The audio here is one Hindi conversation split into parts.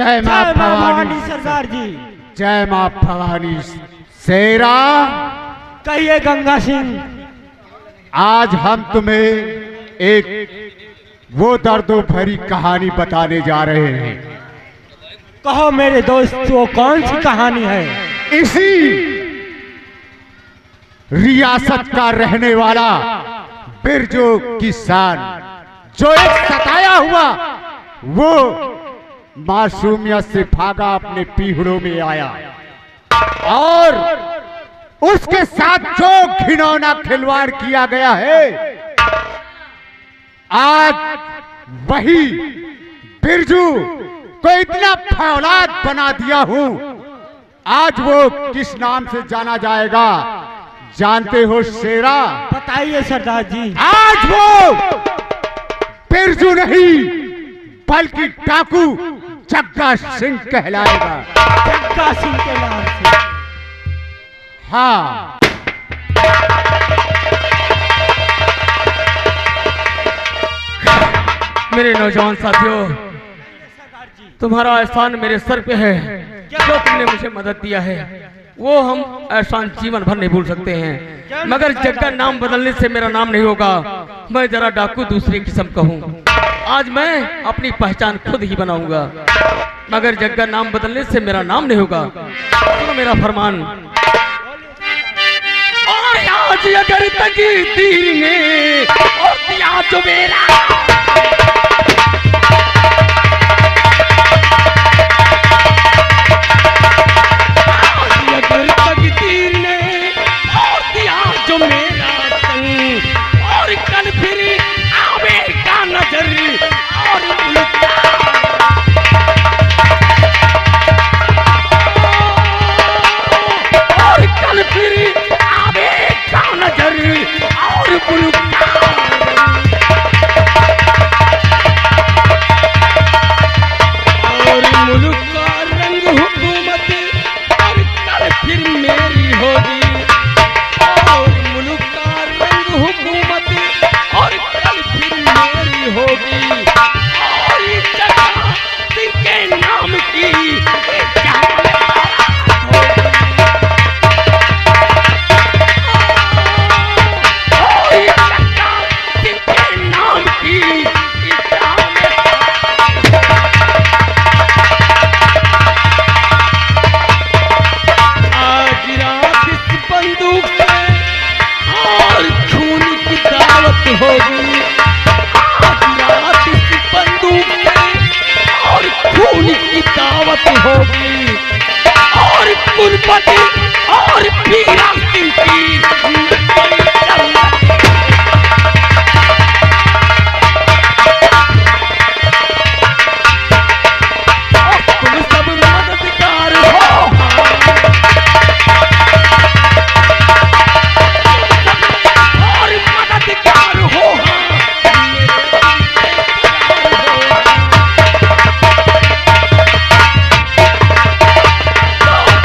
जय मां भवानी सरदार जी। जय मां भवानी। शेरा कहिए गंगा सिंह। आज हम तुम्हें एक वो दर्दों भरी कहानी बताने जा रहे हैं। कहो मेरे दोस्त, वो कौन सी कहानी है? इसी रियासत का रहने वाला बिरजू किसान, जो एक सताया हुआ वो मासूमियत से भागा अपने पीहड़ों में आया और उसके साथ जो घिनौना खिलवाड़ किया गया है, आज वही बिरजू को इतना फौलाद बना दिया हूं। आज वो किस नाम से जाना जाएगा जानते हो शेरा? बताइए सरदार जी। आज वो बिरजू नहीं बल्कि डाकू जग्गा सिंह कहलाएगा। जग्गा सिंह के नाम से? हाँ। मेरे नौजवान साथियों, तुम्हारा एहसान मेरे सर पे है। जो तुमने मुझे मदद दिया है वो हम एहसान जीवन भर नहीं भूल सकते हैं। मगर जग्गा नाम बदलने से मेरा नाम नहीं होगा। मैं जरा डाकू दूसरी किस्म का हूँ। आज मैं अपनी पहचान खुद ही बनाऊंगा, मगर जग्गा नाम बदलने से मेरा नाम नहीं होगा। सुनो मेरा फरमान। और आज अगर तकदीर ने और दिया जो मेरा, जो मेरा संग, और कल फिर आवेगा नजर और कल फिर आवेगा नजर और मुल्क का रंग हुकूमत और कल फिर मेरी होगी। और कल फिर मेरी होगी। और इस जगह सिंह के नाम की आज रात इस बंदूक से और खून की दावत होगी। आज रात इस बंदूक से और खून की दावत होगी। और कुलपति और पीरा सिंह की तुम सब मददगार हो। और मददगार हो।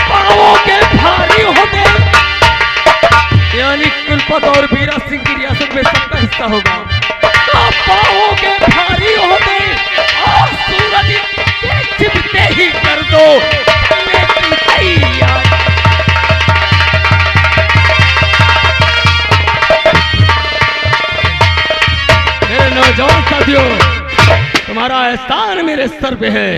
पाँवों के भारी होते, यानी कुलपत और बीरा सिंह की रियासत में सबका हिस्सा होगा। तो पाँवों के भारी होते और सूरज के छिपते ही कर दो लेकिन तैयार। मेरे नौजवान साथियों, तुम्हारा एहसान मेरे सर पे है।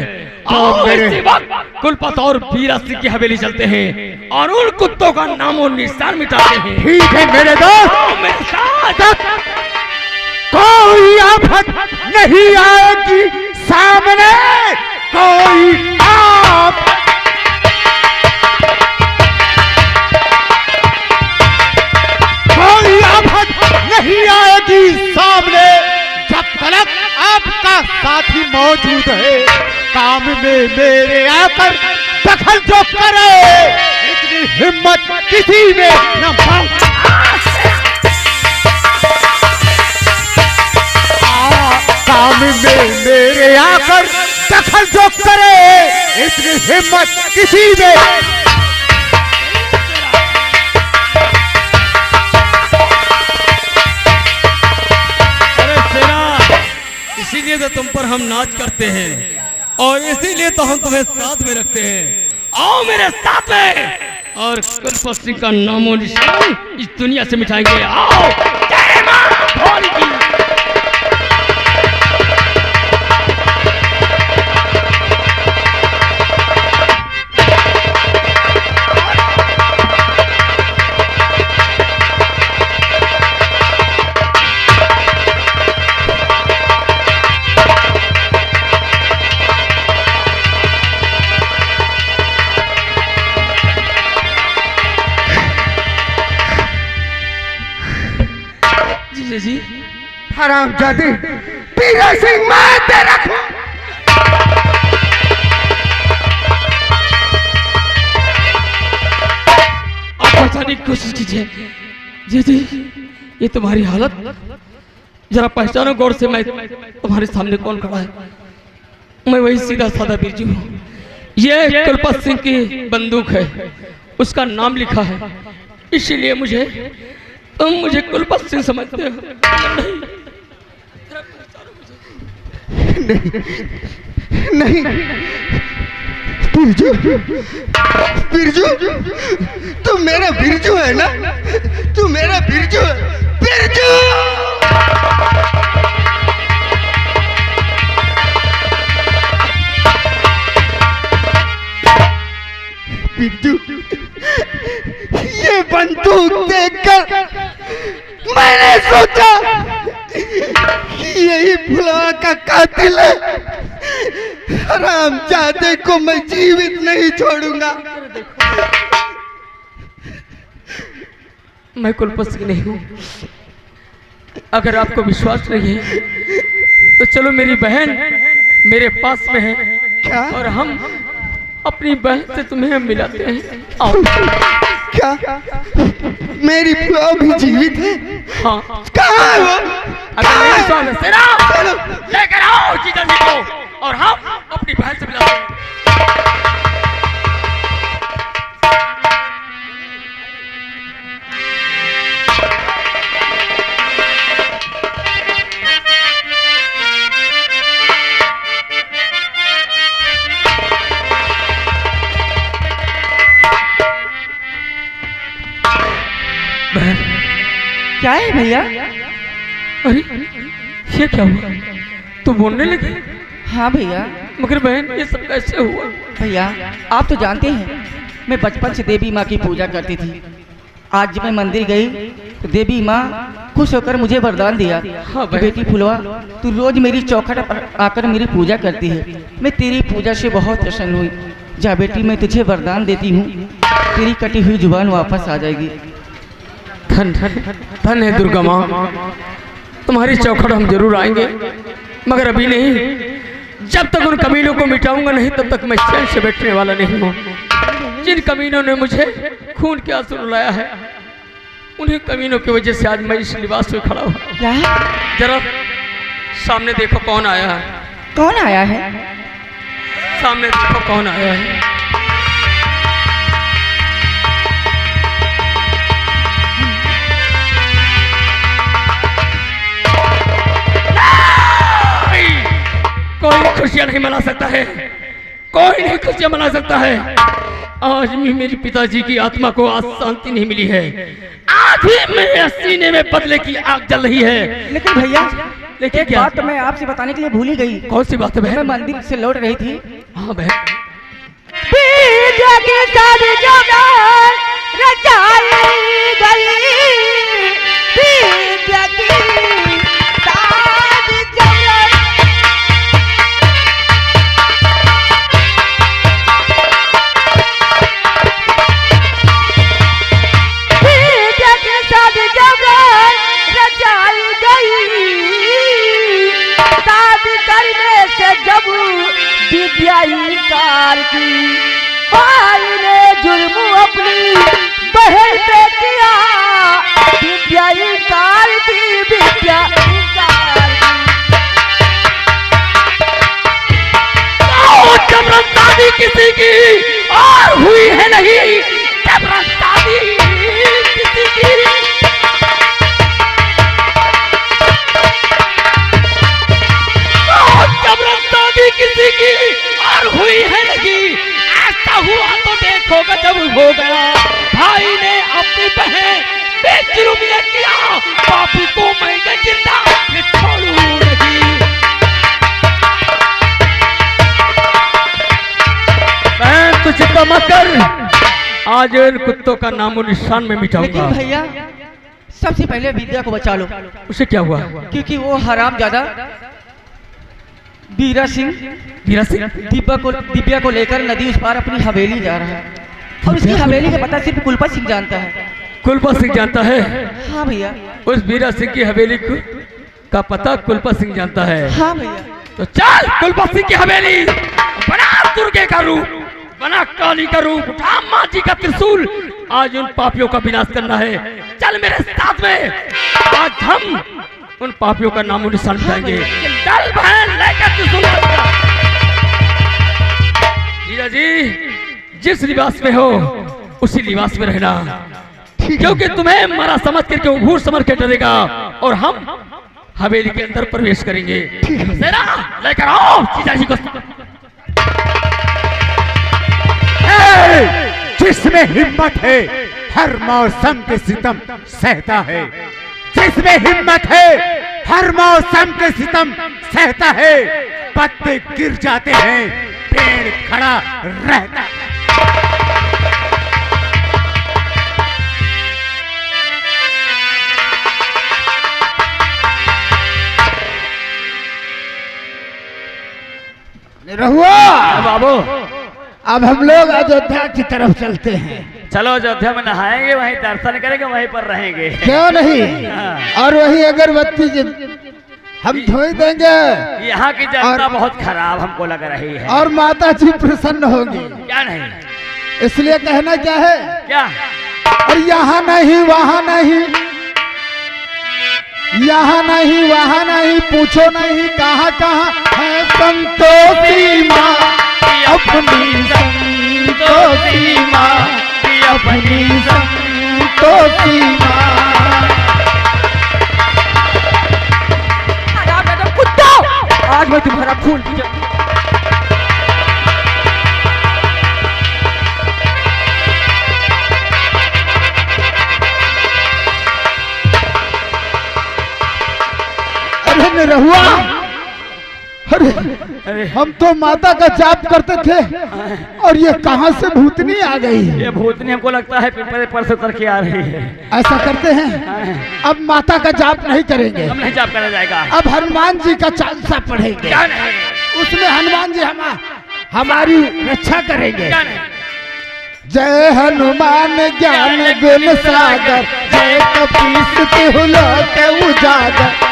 और इसी वक्त कुलपत और बीरा सिंह की हवेली चलते हैं और उन कुत्तों का नामो निशान मिटाते हैं। ठीक है मेरे दोस्त, मेरे साथ कोई आफत नहीं आएगी सामने। कोई आफत नहीं आएगी सामने जब तक आपका साथी मौजूद है। काम में मेरे आकर दखल जो करे, इतनी हिम्मत किसी में न काम में मेरे आकर दखल जो करे, इतनी हिम्मत किसी में। अरे सेना, इसीलिए तो तुम पर हम नाच करते हैं। और इसीलिए तो हम तुम्हें साथ में रखते हैं। आओ मेरे साथ में और कुलपत सिंह का नामो निशान इस दुनिया से मिटाएंगे। आओ जय मां भोली की। जी हरामजादी पीरा सिंह मैं तेरा आप पहचानने की कोशिश कीजिए। जी जी ये तुम्हारी हालत जरा पहचानो गौर से। मैं तुम्हारे सामने कौन खड़ा है? मैं वही सीधा साधा बिरजू हूँ। ये कुलपत सिंह की बंदूक है, उसका नाम लिखा है, इसीलिए तुम मुझे कुलपत सिंह समझते हो। नहीं बिरजू, बिरजू तू मेरा बिरजू है ना? तू मेरा बिरजू है। बिरजू बिरजू ये बंदूक देखकर मैंने सोचा यही फुलवा का कातिल है। हरामजादे को मैं जीवित नहीं छोड़ूंगा। मैं कुलपत सिंह नहीं हूँ। अगर आपको विश्वास नहीं है तो चलो, मेरी बहन मेरे पास में है। क्या? और हम अपनी बहन से तुम्हें मिलाते हैं। आओ। क्या मेरी फुआ भी जीवित है? हाँ। कहाँ है वो? अगर मेरी स्वामी लेकर आओ जीजा जी को और हम अपनी बहन से मिलाते हैं। क्या है भैया? अरे ये क्या हुआ? तू बोलने लगी? हाँ भैया। मगर बहन ये सब कैसे हुआ? भैया आप तो जानते हैं मैं बचपन से देवी माँ की पूजा करती थी। आज जब मैं मंदिर गई तो देवी माँ खुश होकर मुझे वरदान दिया। हाँ कि बेटी फुलवा तू रोज मेरी चौखट पर आकर मेरी पूजा करती है। मैं तेरी पूजा से बहुत प्रसन्न हुई। जा बेटी मैं तुझे वरदान देती हूँ, तेरी कटी हुई जुबान वापस आ जाएगी। धन धन है दुर्गा माँ, तुम्हारी चौखट हम जरूर आएंगे, मगर अभी नहीं। जब तक उन कमीनों को मिटाऊंगा नहीं तब तक मैं चैन से बैठने वाला नहीं हूँ। जिन कमीनों ने मुझे खून के आंसू रुलाया है, उन्हीं कमीनों की वजह से आज मैं इस लिबास में खड़ा हूँ। क्या है? जरा सामने देखो कौन आया है। कौन आया है? सामने देखो कौन आया है। कोई खुशियां नहीं मना सकता है, कोई नहीं खुशियां मना सकता है। आज भी मेरे पिताजी की आत्मा को आज शांति नहीं मिली है। आज भी मेरे सीने में बदले की आग जल रही है। लेकिन भैया लेकिन एक बात तो मैं आपसे बताने के लिए भूल ही गई। कौन सी बात है बहन? मैं मंदिर से लौट रही थी। हाँ बहन। कार की भाई ने जुर्म अपनी बहन पे किया। विद्या कार की विद्या शादी किसी की और हुई है नहीं। शादी किसी की शादी किसी की जुल्म ये किया, पापी को मैं ये जिंदा ये छोड़ू नहीं। बहन तू चिंता मत कर, आज इन कुत्तों का नामो निशान में मिटाऊंगा। लेकिन भैया सबसे पहले विद्या को बचा लो। उसे क्या हुआ? क्योंकि वो हराम ज्यादा बीरा सिंह दिव्या को लेकर नदी उस पार अपनी हवेली जा रहा है, और उसकी हवेली का पता सिर्फ कुलपा सिंह जानता है। कुलपा सिंह जानता है? हाँ भैया। उस बीरा सिंह की हवेली का पता कुलपा सिंह जानता है? हाँ भैया। तो चल कुलपा सिंह की हवेली, बना दुर्गे का रूप, बना काली का रूप, उठा माँ जी का त्रिशूल, आज उन पापियों का विनाश करना है। चल मेरे साथ में, आज हम उन पापियों का नामो निशान मिटाएंगे। चल बहन लेकर त्रिशूल। जीजा जी जिस लिबास में हो उसी लिबास में रहना, क्योंकि तुम्हें मरा समझ करके उभूर समझ के डरेगा, और हम हवेली के अंदर प्रवेश करेंगे। लेकर आओ जीजा जी को। जिसमें हिम्मत है हर मौसम के सितम सहता है, जिसमें हिम्मत है हर मौसम के सितम सहता है। पत्ते गिर जाते हैं, पेड़ खड़ा रहता है। रहुआ बाबू अब हम लोग अयोध्या की तरफ चलते हैं। चलो अयोध्या में नहाएंगे, वहीं दर्शन करेंगे, वहीं पर रहेंगे। क्यों नहीं, और वही अगरबत्ती हम धोई देंगे। यहाँ की जनता बहुत खराब हमको लग रही है, और माता जी प्रसन्न होगी। क्या नहीं? इसलिए कहना क्या है, क्या? और यहाँ नहीं वहाँ नहीं, यहाँ नहीं वहाँ नहीं, पूछो नहीं कहाँ कहाँ है संतोषी माँ, अपनी संतोषी माँ, अपनी संतोषी माँ। कुत्ता आज मैं तुम्हारा खून पी जाऊंगा। अरे रहुआ, अरे हम तो माता का जाप करते थे, और ये कहाँ से भूतनी आ गई? ये भूतनी हमको लगता है पिपरे पर से उतर के आ रही है। ऐसा करते हैं, अब माता का जाप नहीं करेंगे, हम नहीं जाप करा जाएगा। अब हनुमान जी का चालीसा पढ़ेंगे। क्या नहीं? उसमें हनुमान जी हमारी रक्षा करेंगे। क्या नहीं? जय हनुमान ज्ञान गुण सागर, जय कपीस तिहु लोक उजागर।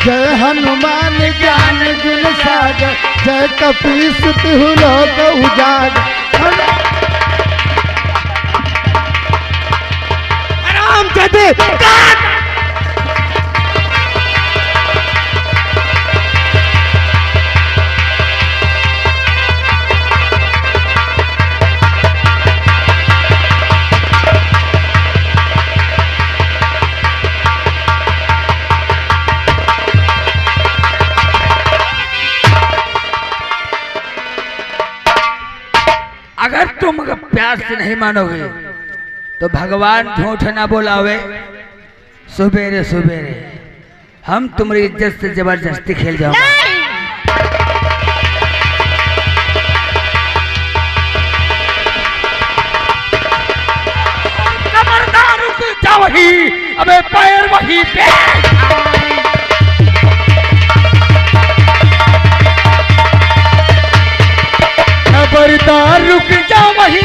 जय हनुमान ज्ञान गुण सागर, जय कपीस तिहु लोक उजागर। आराम चले। अगर तुम प्यार से नहीं मानोगे तो भगवान झूठ ना बोलावे। सुबेरे सुबेरे हम तुम्हारी इज्जत से जबरदस्ती खेल जाओगे। खबरदार रुक जा, वही अबे पैर वही पे। खबरदार रुक जा, वही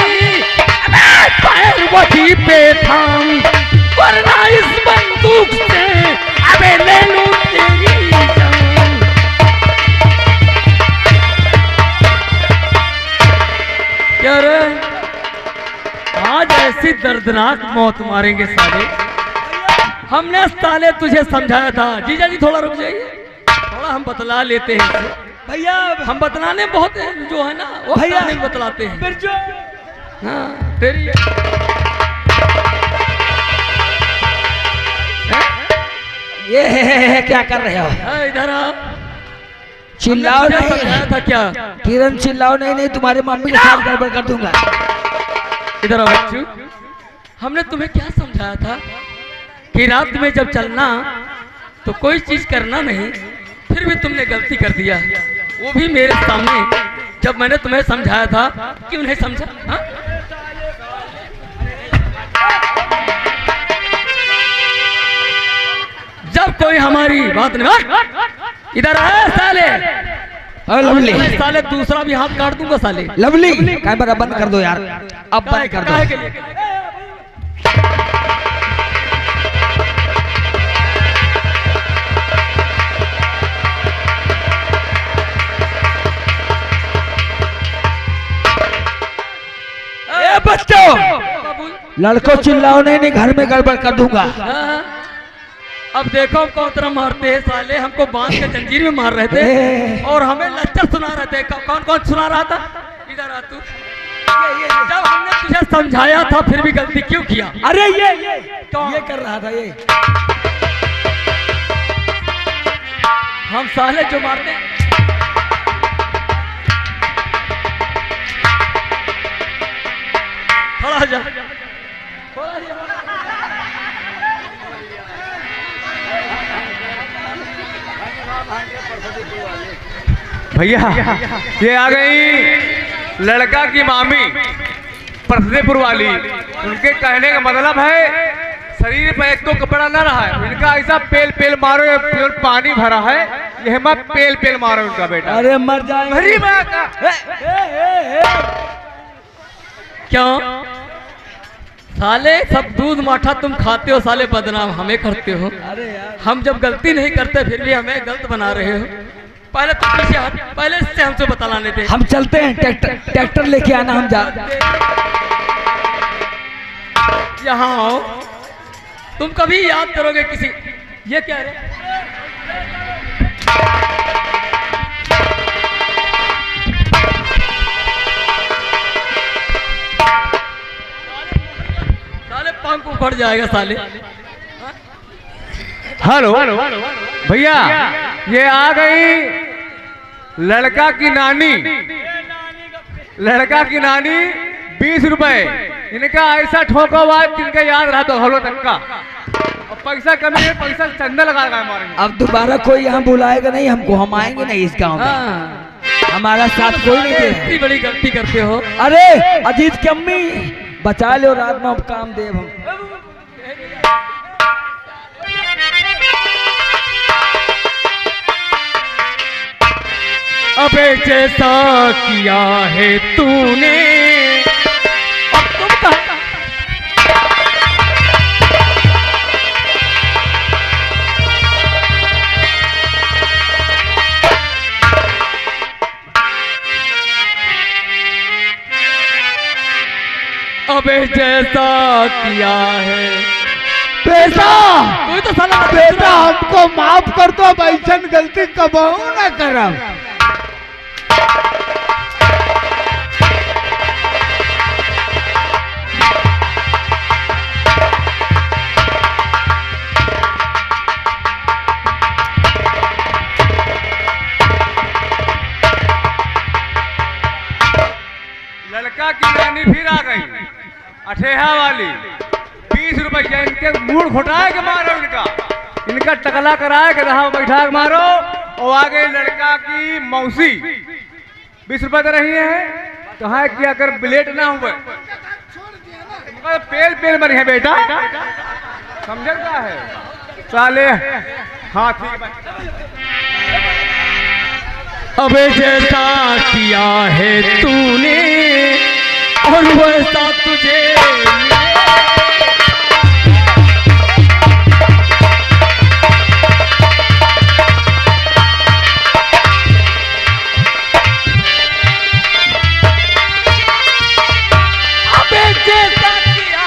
पैर वही पे थाम, वरना इस बंदूक से अबे ले लूं तेरी जान। क्या रे, आज ऐसी दर्दनाक मौत मारेंगे साले। हमने साले तुझे समझाया था। जीजा जी थोड़ा रुक जाइए, थोड़ा हम बतला लेते हैं भैया। हम बतलाने बहुत है, जो है ना वो भैया नहीं बतलाते हैं। हाँ तेरी ये क्या कर रहे हो? इधर आओ। चिल्लाओ हमने तुझे नहीं। समझाया था क्या? किरण चिल्लाओ नहीं, नहीं तुम्हारे मम्मी के साथ गड़बड़ कर दूंगा। इधर आओ बच्चू, हमने तुम्हें क्या समझाया था कि रात में जब चलना तो कोई चीज करना नहीं, फिर भी तुमने गलती कर दिया, वो भी मेरे सामने, जब मैंने तुम्हें समझाया था। क्यों नहीं समझा? हाँ? जब कोई हमारी बात नहीं, इधर आए साले, लवली, साले दूसरा भी हाथ काट दूंगा साले। लवली कैमरा बंद कर दो यार, अब बंद कर काहे के दो। लिए? ए बच्चों, लड़कों चिल्लाओ नहीं, नहीं घर में गड़बड़ कर दूंगा। हाँ, अब देखो कौन तरह मारते हैं साले, हमको बांध के जंजीर में मार रहे थे और हमें लच्चर सुना रहे थे। कौन कौन सुना रहा था? इधर आ तू। जब हमने तुझे समझाया था फिर भी गलती क्यों किया? अरे ये कर रहा था ये। हम साले जो मारते हैं। खड़ा हो जा। भैया ये आ गई लड़का की मामी परसदेपुर वाली। उनके कहने का मतलब है शरीर पे एक तो कपड़ा ना रहा है, इनका ऐसा पेल पेल मारो, ये प्योर पानी भरा है, ये मत पेल पेल मारो इनका बेटा। अरे मर जाएंगे। अरे मैं का क्यों साले? सब दूध माठा तुम खाते हो साले, बदनाम हमें करते हो। हम जब गलती नहीं करते फिर भी हमें गलत बना रहे हो। पहले तो पीछे हट, पहले से हमसे बता लेते। हम चलते हैं, ट्रैक्टर लेके आना, हम जा। यहाँ आओ, तुम कभी याद करोगे किसी, ये क्या है? साले पंख उखड़ जाएगा साले। हेलो भैया, ये आ गई लड़का की नानी। लड़का की नानी 20 रुपए, इनका ऐसा ठोका हुआ जिनका याद रहा तो हलो तक का। और पैसा कमी है, पैसा चंदा लगा मारेंगे। अब दोबारा कोई यहाँ बुलाएगा नहीं हमको, हम आएंगे नहीं इस गांव में। हाँ, हमारा साथ कोई नहीं दे। इतनी बड़ी गलती करते हो। अरे अजीत की अम्मी बचा लो, रात में अब काम देव हम। अबे जैसा किया है तूने, अब तुम कहा? अबे जैसा किया है बेटा, कोई तो साला बेटा हमको माफ कर दो, बैसन गलती कबहू न करब। लड़का की नानी फिर आ गई, अठेहा वाली। 20 रुपया इनके मूड घोटाए के मारो, इनका टकला कराए के रहा बैठा के मारो। और आ गई लड़का की मौसी, 20 रुपए दे रही है। कहा कि अगर ब्लेड ना हुए पेल पेल मरी है बेटा, समझ क्या है साले। हाँ ठीक है। अबे जैसा किया है तूने और वैसा तुझे अबे जैसा किया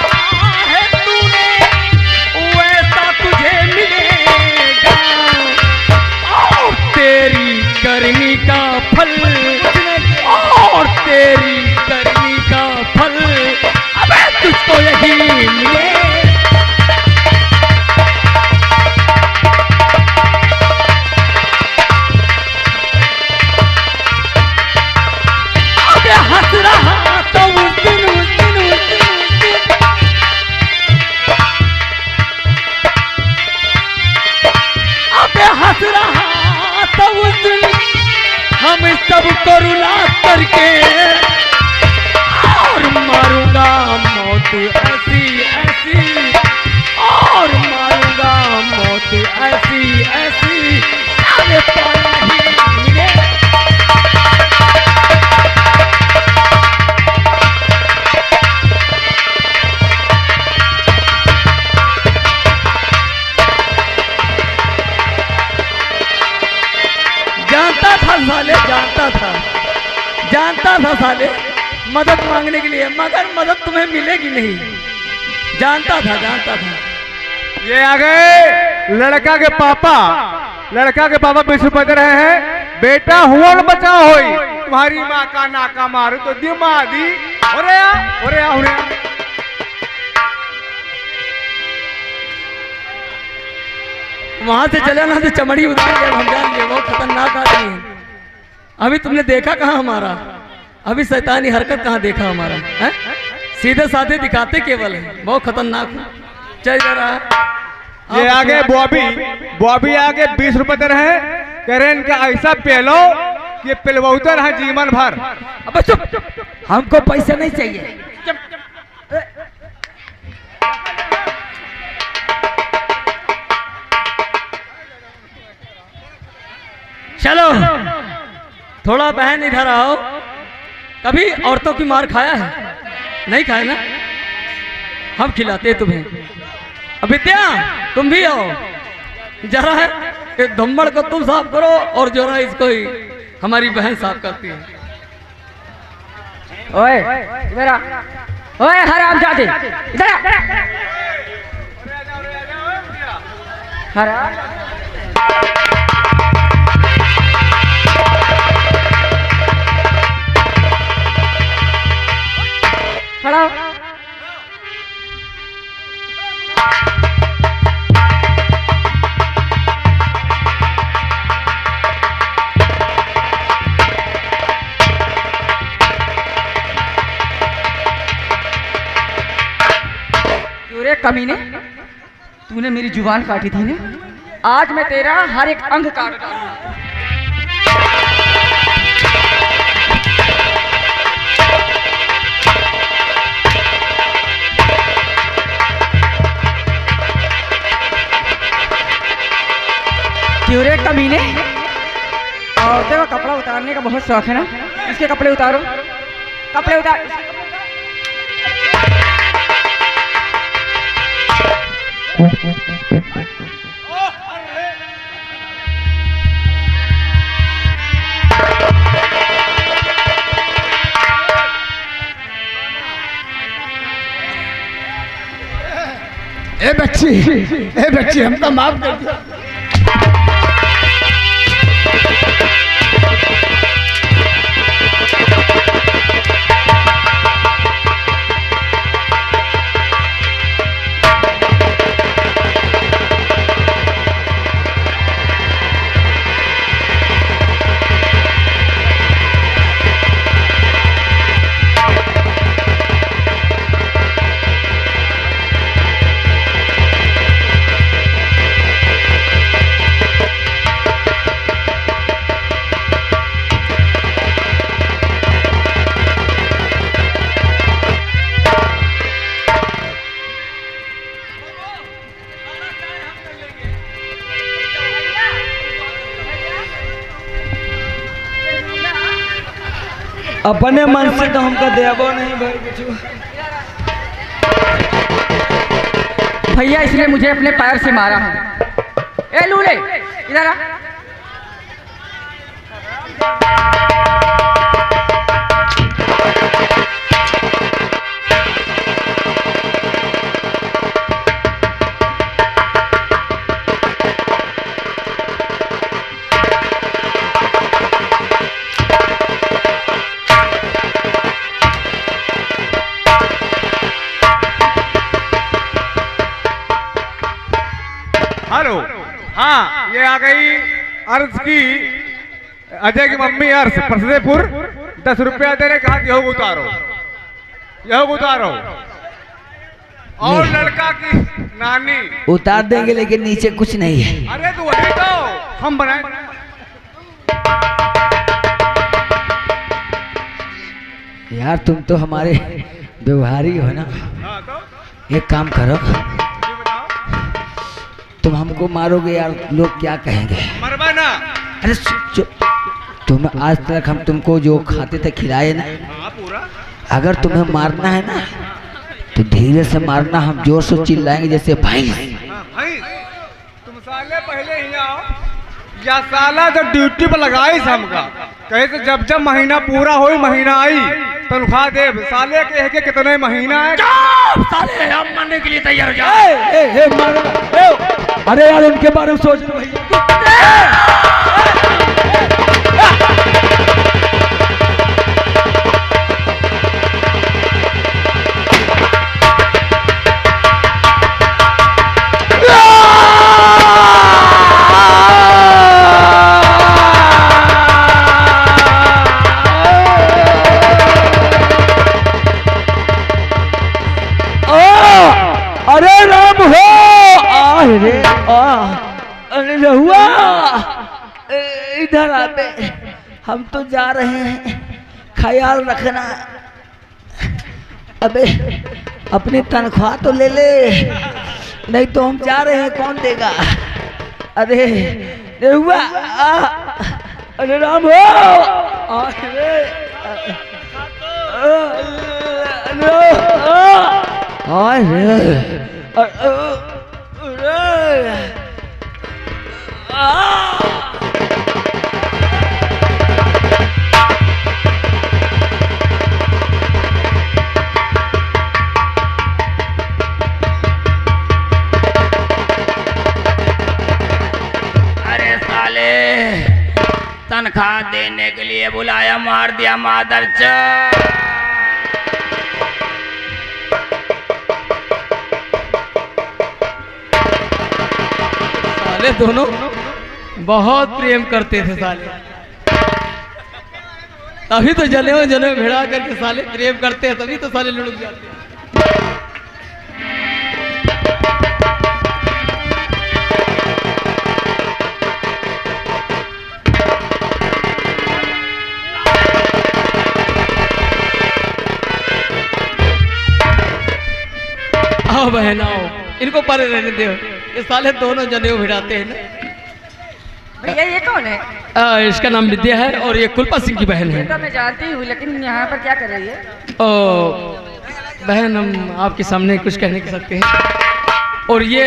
है तूने वैसा तुझे मिलेगा, और तेरी करनी का फल, और तेरी करनी का फल मौत ऐसी ऐसी, और मारूंगा मौत ऐसी ऐसी, साले पाल नहीं मिले। जानता था साले, जानता था साले मदद मांगने के लिए, मगर मदद तुम्हें मिलेगी नहीं। जानता था। ये आ गए लड़का के पापा 20 रुपए दे रहे हैं। बेटा हुआ बचा होई, तुम्हारी माँ का नाका मारू तो दिमा दी। ओरे आ। वहां से चले ना तो चमड़ी उतार के हम जान लिए, बहुत खतरनाक आदमी है। अभी तुमने देखा कहाँ हमारा, अभी शैतानी हरकत कहाँ देखा हमारा है? सीधे साधे दिखाते केवल है, बहुत खतरनाक है। चल जरा ये आगे बॉबी आगे 20 रुपए दे रहे हैं। कह रहे हैं इनका ऐसा पेलो कि पिलवौतर है जीवन भर। अब चुप, हमको पैसे नहीं चाहिए। चलो थोड़ा बहन इधर आओ। कभी औरतों की मार खाया है? नहीं खाया ना, हम खिलाते तुम्हें। अब विद्या तुम भी आओ जरा है, एक धम्मड़ को तुम साफ करो और जरा इसको ही हमारी बहन साफ करती है। ओए इधर आ, ओए हरामजादे इधर आ, हराम। खड़ा हो। रे कमीने, तूने मेरी जुबान काटी थी ना, आज मैं तेरा हर एक अंग काट डालूंगा। क्यों रे कमीने, औरतें का कपड़ा उतारने का बहुत शौक है ना? इसके कपड़े उतारो, कपड़े उतार। ए बच्ची हमको माफ कर दो। अपने मन से तो हमको देवो नहीं भाई कुछ। भैया इसने मुझे अपने पैर से मारा है। ए लूले इधर आ। हेलो, हाँ ये आ गई अर्ज की, अजय की मम्मी अर्ज परसदेपुर। 10 रुपया दे रहे, कहा यह उतारो। और लड़का की नानी उतार देंगे लेकिन नीचे कुछ नहीं है। अरे तो वही तो हम बनाए। यार तुम तो हमारे व्यवहारी हो ना। हाँ तो एक काम करो, ये बताओ, तुम हमको मारोगे यार, लोग क्या कहेंगे? मरवा ना। अरे तुम आज तक हम तुमको जो खाते थे खिलाए ना, हाँ पूरा। अगर तुम्हें मारना है ना तो धीरे से मारना, हम जोर से चिल्लाएंगे जैसे भाई। हाँ भाई, तुम साले पहले ही आओ, या साला जब ड्यूटी पर लगाई हमका कहे तो जब जब महीना पूरा हो महीना आई तनख्वाह दे। साले के कितने महीना है? साले हम मरने के लिए तैयार हो जाओ। अरे यार उनके बारे में सोच लो भैया। अरे राम हो, अरे रहुआ इधर आते, हम तो जा रहे हैं, ख्याल रखना। अबे अपनी तनख्वाह तो ले ले, नहीं तो हम जा रहे हैं, कौन देगा? अरे रहुआ, अरे राम हो, अरे साले तनख्वाह देने के लिए बुलाया, मार दिया मादरचोद। साले दोनों बहुत प्रेम करते थे साले, तभी तो जने भिड़ा करके साले प्रेम करते हैं, तभी तो साले लुढ़क जाते हैं। आओ बहन आओ, इनको परे रहने दो, ये साले दोनों जनेऊ भिड़ाते हैं ना। भैया ये कौन है? इसका नाम विद्या है और ये कुलपा सिंह की बहन है। तो मैं जानती हूँ, लेकिन यहाँ पर क्या कर रही है? ओ बहन, हम आपके सामने कुछ कहने के सकते हैं, और ये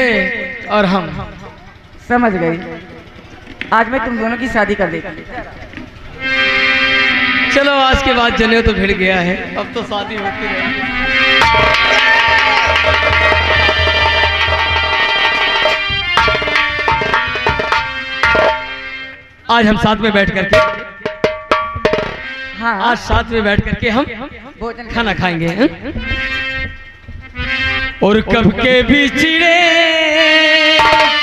और हम। समझ गई, आज मैं तुम दोनों की शादी कर देती। चलो आज के बाद जनेऊ तो भिड़ गया है, अब तो शादी होती रहेगी। आज हम साथ में बैठ करके, हाँ आज साथ में बैठ करके हम भोजन खाना खाएंगे हैं? और कब के बिछड़े,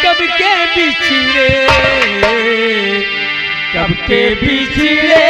कब के बिछड़े, कब के बिछड़े